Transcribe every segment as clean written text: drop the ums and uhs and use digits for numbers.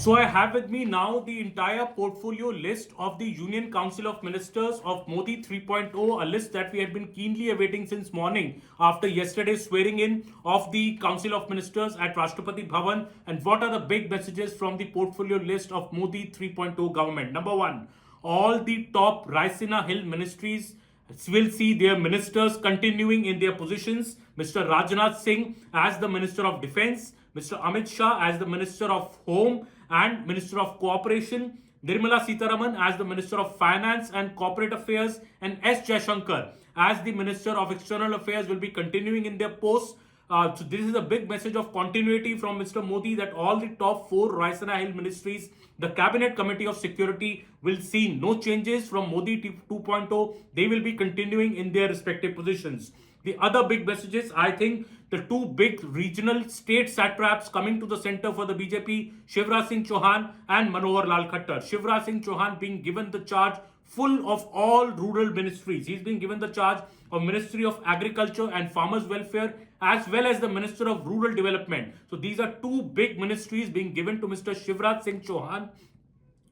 So I have with me now the entire portfolio list of the Union Council of Ministers of Modi 3.0, a list that we had been keenly awaiting since morning after yesterday's swearing in of the Council of Ministers at Rashtrapati Bhavan. And what are the big messages from the portfolio list of Modi 3.0 government? Number one, all the top Raisina Hill ministries will see their ministers continuing in their positions. Mr. Rajnath Singh as the Minister of Defence, Mr. Amit Shah as the Minister of Home and Minister of Cooperation, Nirmala Sitharaman as the Minister of Finance and Corporate Affairs, and S. Jaishankar as the Minister of External Affairs will be continuing in their posts. So this is a big message of continuity from Mr. Modi that all the top four Raisina Hill ministries, the Cabinet Committee of Security will see no changes from Modi 2.0. They will be continuing in their respective positions. The other big messages, I think, the two big regional state satraps coming to the center for the BJP, Shivraj Singh Chauhan and Manohar Lal Khattar. Shivraj Singh Chauhan being given the charge full of all rural ministries. He's been given the charge of Ministry of Agriculture and Farmers Welfare as well as the Minister of Rural Development. So these are two big ministries being given to Mr. Shivraj Singh Chauhan,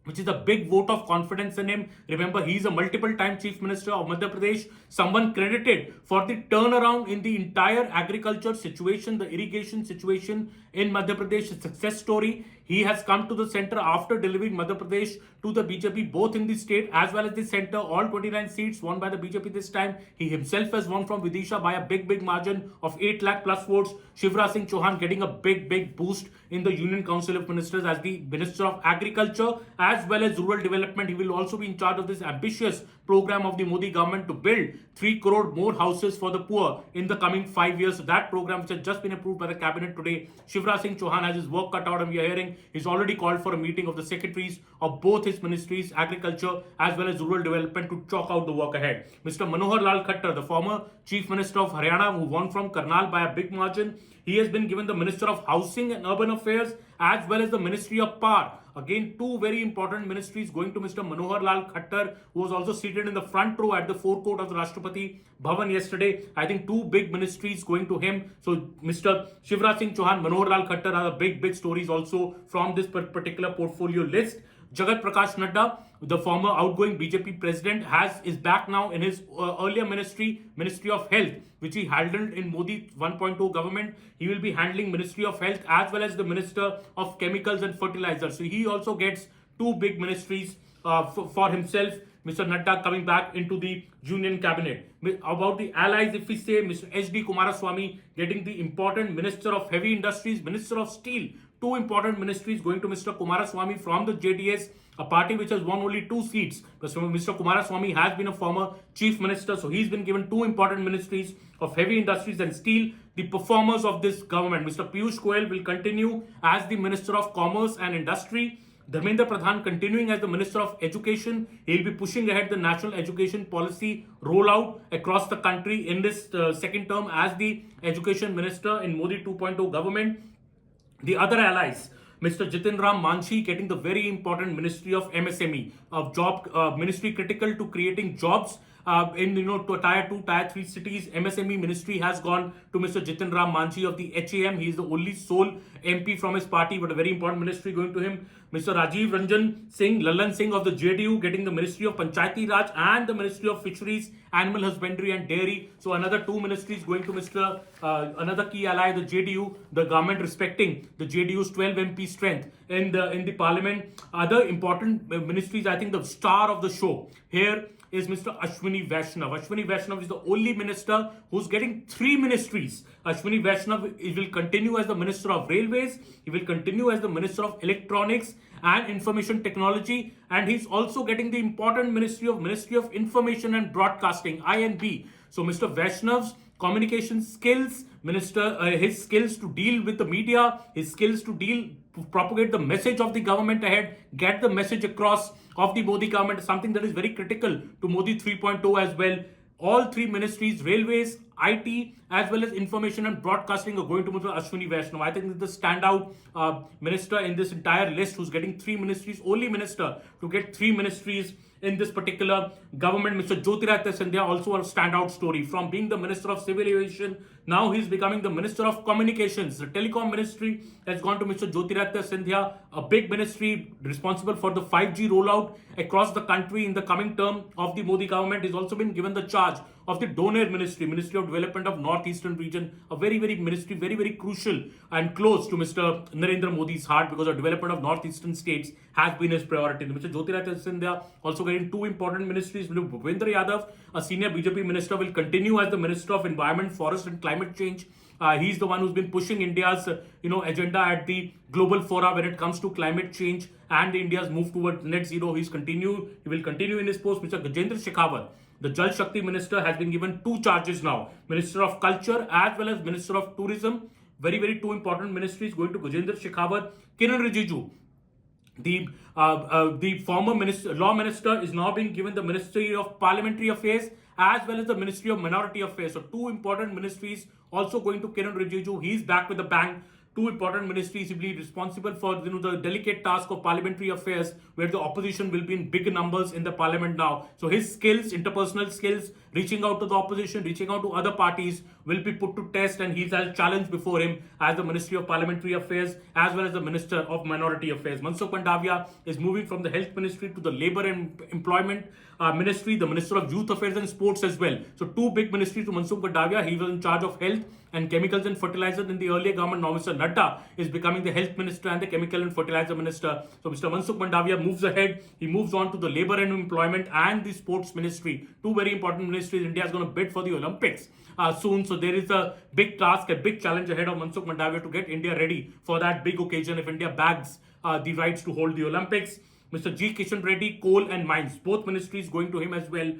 which is a big vote of confidence in him. Remember, he is a multiple-time Chief Minister of Madhya Pradesh, someone credited for the turnaround in the entire agriculture situation, the irrigation situation in Madhya Pradesh, a success story. He has come to the center after delivering Madhya Pradesh to the BJP, both in the state as well as the center. All 29 seats won by the BJP this time. He himself has won from Vidisha by a big margin of 8 lakh plus votes. Shivraj Singh Chauhan getting a big boost in the Union Council of Ministers as the Minister of Agriculture as well as Rural Development. He will also be in charge of this ambitious program of the Modi government to build 3 crore more houses for the poor in the coming 5 years. So that program, which has just been approved by the cabinet today, Shivraj Singh Chauhan has his work cut out, and we are hearing he's already called for a meeting of the secretaries of both his ministries, agriculture as well as rural development, to chalk out the work ahead. Mr. Manohar Lal Khattar, the former Chief Minister of Haryana, who won from Karnal by a big margin, he has been given the Minister of Housing and Urban Affairs as well as the Ministry of Power. Again, two very important ministries going to Mr. Manohar Lal Khattar, who was also seated in the front row at the forecourt of the Rashtrapati Bhavan yesterday. I think two big ministries going to him. So Mr. Shivraj Singh Chauhan, Manohar Lal Khattar are the big stories also from this particular portfolio list. Jagat Prakash Nadda, the former outgoing BJP president, is back now in his earlier ministry, Ministry of Health, which he handled in Modi 1.0 government. He will be handling Ministry of Health as well as the Minister of Chemicals and Fertilizers. So he also gets two big ministries for himself. Mr. Nadda coming back into the Union Cabinet. About the allies, if we say, Mr. H.D. Kumaraswamy getting the important Minister of Heavy Industries, Minister of Steel. Two important ministries going to Mr. Kumaraswamy from the JDS, a party which has won only 2 seats. Mr. Kumaraswamy has been a former Chief Minister, so he's been given 2 important ministries of Heavy Industries and Steel. The performers of this government, Mr. Piyush Goyal will continue as the Minister of Commerce and Industry. Dharmendra Pradhan continuing as the Minister of Education. He'll be pushing ahead the national education policy rollout across the country in this second term as the Education Minister in Modi 2.0 government. The other allies, Mr. Jitin Ram Manshi getting the very important Ministry of MSME, of job ministry critical to creating jobs in to tier 2, tier 3 cities. MSME ministry has gone to Mr. Jitin Ram Manshi of the HAM. He is the only sole MP from his party, but a very important ministry going to him. Mr. Rajiv Ranjan Singh, Lalan Singh of the JDU getting the Ministry of Panchayati Raj and the Ministry of Fisheries, Animal Husbandry and Dairy. So another 2 ministries going to Mr. Another key ally, the JDU, the government respecting the JDU's 12 MP strength in the parliament. Other important ministries, I think the star of the show here is Mr. Ashwini Vaishnav. Ashwini Vaishnav is the only minister who's getting 3 ministries. Ashwini Vaishnav will continue as the Minister of Railways. He will continue as the Minister of Electronics and Information Technology. And he's also getting the important Ministry of Information and Broadcasting, INB. So Mr. Vaishnav's communication skills, his skills to deal with the media, his skills to propagate the message of the government ahead, get the message across of the Modi government, something that is very critical to Modi 3.0 as well. All 3 ministries, railways, IT as well as information and broadcasting are going to Mr. Ashwini Vaishnav. I think this is the standout minister in this entire list who's getting 3 ministries, only minister to get 3 ministries in this particular government. Mr. Jyotiraditya Scindia, also a standout story. From being the Minister of Civil Aviation, now he's becoming the Minister of Communications. The Telecom Ministry has gone to Mr. Jyotiraditya Scindia, a big ministry responsible for the 5G rollout across the country in the coming term of the Modi government. He's also been given the charge of the Donor Ministry, Ministry of Development of Northeastern Region, a very ministry, very crucial and close to Mr. Narendra Modi's heart, because the development of Northeastern states has been his priority. Mr. Jyotiraditya Scindia also getting 2 important ministries. Bhupendra Yadav, a senior BJP minister, will continue as the Minister of Environment, Forest and Climate Change. He's the one who's been pushing India's agenda at the global fora when it comes to climate change and India's move towards net zero. He will continue in his post. Mr. Gajendra Shekhawat, the Jal Shakti minister, has been given 2 charges now. Minister of Culture as well as Minister of Tourism. Very 2 important ministries going to Gajendra Shekhawat. Kiran Rijiju, the former law minister, is now being given the Ministry of Parliamentary Affairs as well as the Ministry of Minority Affairs. So 2 important ministries also going to Kiran Rijiju. He's back with a bang. 2 important ministries. He will be responsible for the delicate task of parliamentary affairs, where the opposition will be in big numbers in the parliament now. So his skills, interpersonal skills, reaching out to the opposition, reaching out to other parties, will be put to test, and he's a challenge before him as the Ministry of Parliamentary Affairs as well as the Minister of Minority Affairs. Mansukh Mandavia is moving from the Health Ministry to the Labour and Employment Ministry, the Minister of Youth Affairs and Sports as well. So 2 big ministries to Mansukh Mandavia. He was in charge of health and chemicals and fertilizers in the earlier government. Now Mr. Nadda is becoming the health minister and the chemical and fertilizer minister. So Mr. Mansukh Mandavia moves ahead. He moves on to the Labour and Employment and the Sports Ministry. 2 very important ministries. India is going to bid for the Olympics soon. So there is a big task, a big challenge ahead of Mansukh Mandavia to get India ready for that big occasion if India bags the rights to hold the Olympics. Mr. G. Kishan Reddy, Coal and Mines, both ministries going to him as well.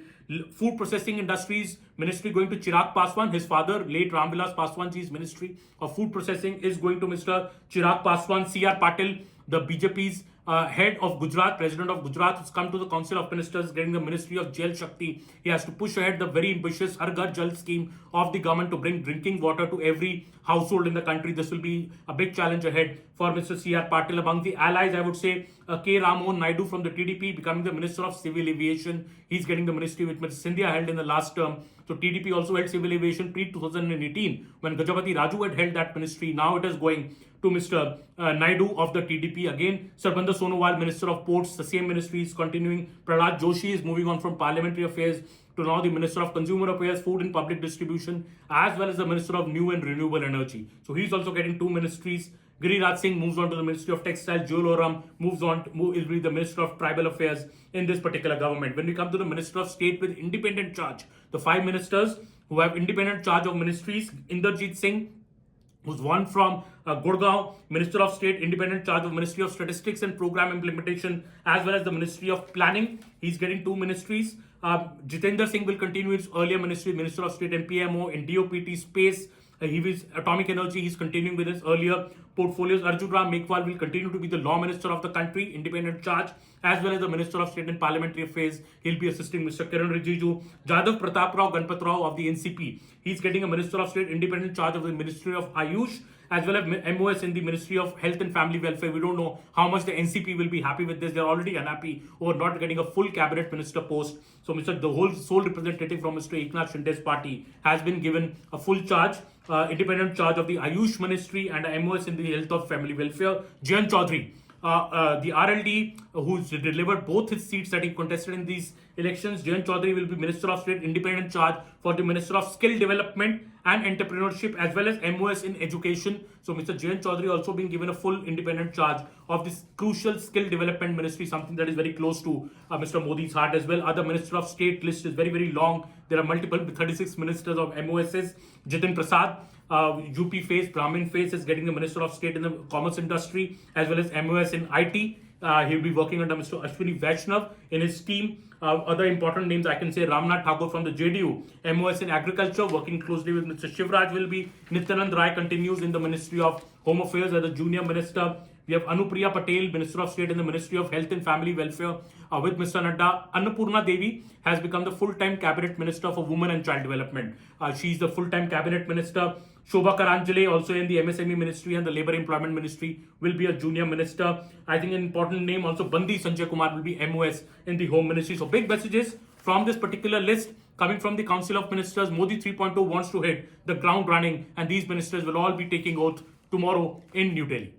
Food Processing Industries Ministry going to Chirag Paswan. His father, late Ramvilas Paswan ji's Ministry of Food Processing is going to Mr. Chirag Paswan. C.R. Patil, the BJP's head of Gujarat, president of Gujarat, has come to the Council of Ministers, getting the Ministry of Jal Shakti. He has to push ahead the very ambitious Har Ghar Jal scheme of the government to bring drinking water to every household in the country. This will be a big challenge ahead for Mr. C.R. Patil. Among the allies, I would say K. Ramohan Naidu from the TDP becoming the Minister of Civil Aviation. He's getting the ministry which Mr. Scindia held in the last term. So TDP also held civil aviation pre-2018 when Gajapati Raju had held that ministry. Now it is going to Mr. Naidu of the TDP. Again, Sarbinder Sonowal, Minister of Ports, the same ministry is continuing. Prahlad Joshi is moving on from Parliamentary Affairs to now the Minister of Consumer Affairs, Food and Public Distribution, as well as the Minister of New and Renewable Energy. So he's also getting 2 ministries. Giriraj Singh moves on to the Ministry of Textile. Jewel Oram will be the Minister of Tribal Affairs in this particular government. When we come to the Minister of State with independent charge, the 5 ministers who have independent charge of ministries: Inderjit Singh, who's won from Gurgaon, Minister of State, independent charge of Ministry of Statistics and Program Implementation, as well as the Ministry of Planning. He's getting 2 ministries. Jitendra Singh will continue his earlier ministry, Minister of State and PMO, in DOPT, Space. He was Atomic Energy. He's continuing with his earlier portfolios. Arjun Ram Meghwal will continue to be the Law Minister of the country, independent charge, as well as the Minister of State and Parliamentary Affairs. He'll be assisting Mr. Kiran Rijiju. Jadhav Pratap Rao Ganpat Rao of the NCP. He's getting a Minister of State, independent charge of the Ministry of Ayush, as well as MOS in the Ministry of Health and Family Welfare. We don't know how much the NCP will be happy with this. They're already unhappy over not getting a full cabinet minister post. So the whole sole representative from Mr. Eknath Shinde's party has been given a full charge, independent charge of the Ayush Ministry and MOS in the Health of Family Welfare. Jayan Chaudhary, the RLD, who's delivered both his seats that he contested in these elections. Jayan Chaudhary will be Minister of State, independent charge for the Minister of Skill Development and Entrepreneurship, as well as MOS in Education. So Mr. Jayan Chaudhary also being given a full independent charge of this crucial skill development ministry, something that is very close to Mr. Modi's heart as well. Other Minister of State list is very long. There are multiple 36 ministers of MOSs. Jitin Prasad, UP face, Brahmin face, is getting the Minister of State in the commerce industry, as well as MOS in IT. He'll be working under Mr. Ashwini Vaishnav in his team. Other important names I can say: Ramnath Thakur from the JDU, MOS in Agriculture, working closely with Mr. Shivraj will be. Nityanand Rai continues in the Ministry of Home Affairs as a junior minister. We have Anupriya Patel, Minister of State in the Ministry of Health and Family Welfare with Mr. Nadda. Annapurna Devi has become the full-time Cabinet Minister for Women and Child Development. She's the full-time Cabinet Minister. Shobha Karanjale, also in the MSME Ministry and the Labour Employment Ministry, will be a junior minister. I think an important name also, Bandi Sanjay Kumar, will be MOS in the Home Ministry. So big messages from this particular list coming from the Council of Ministers. Modi 3.0 wants to hit the ground running, and these ministers will all be taking oath tomorrow in New Delhi.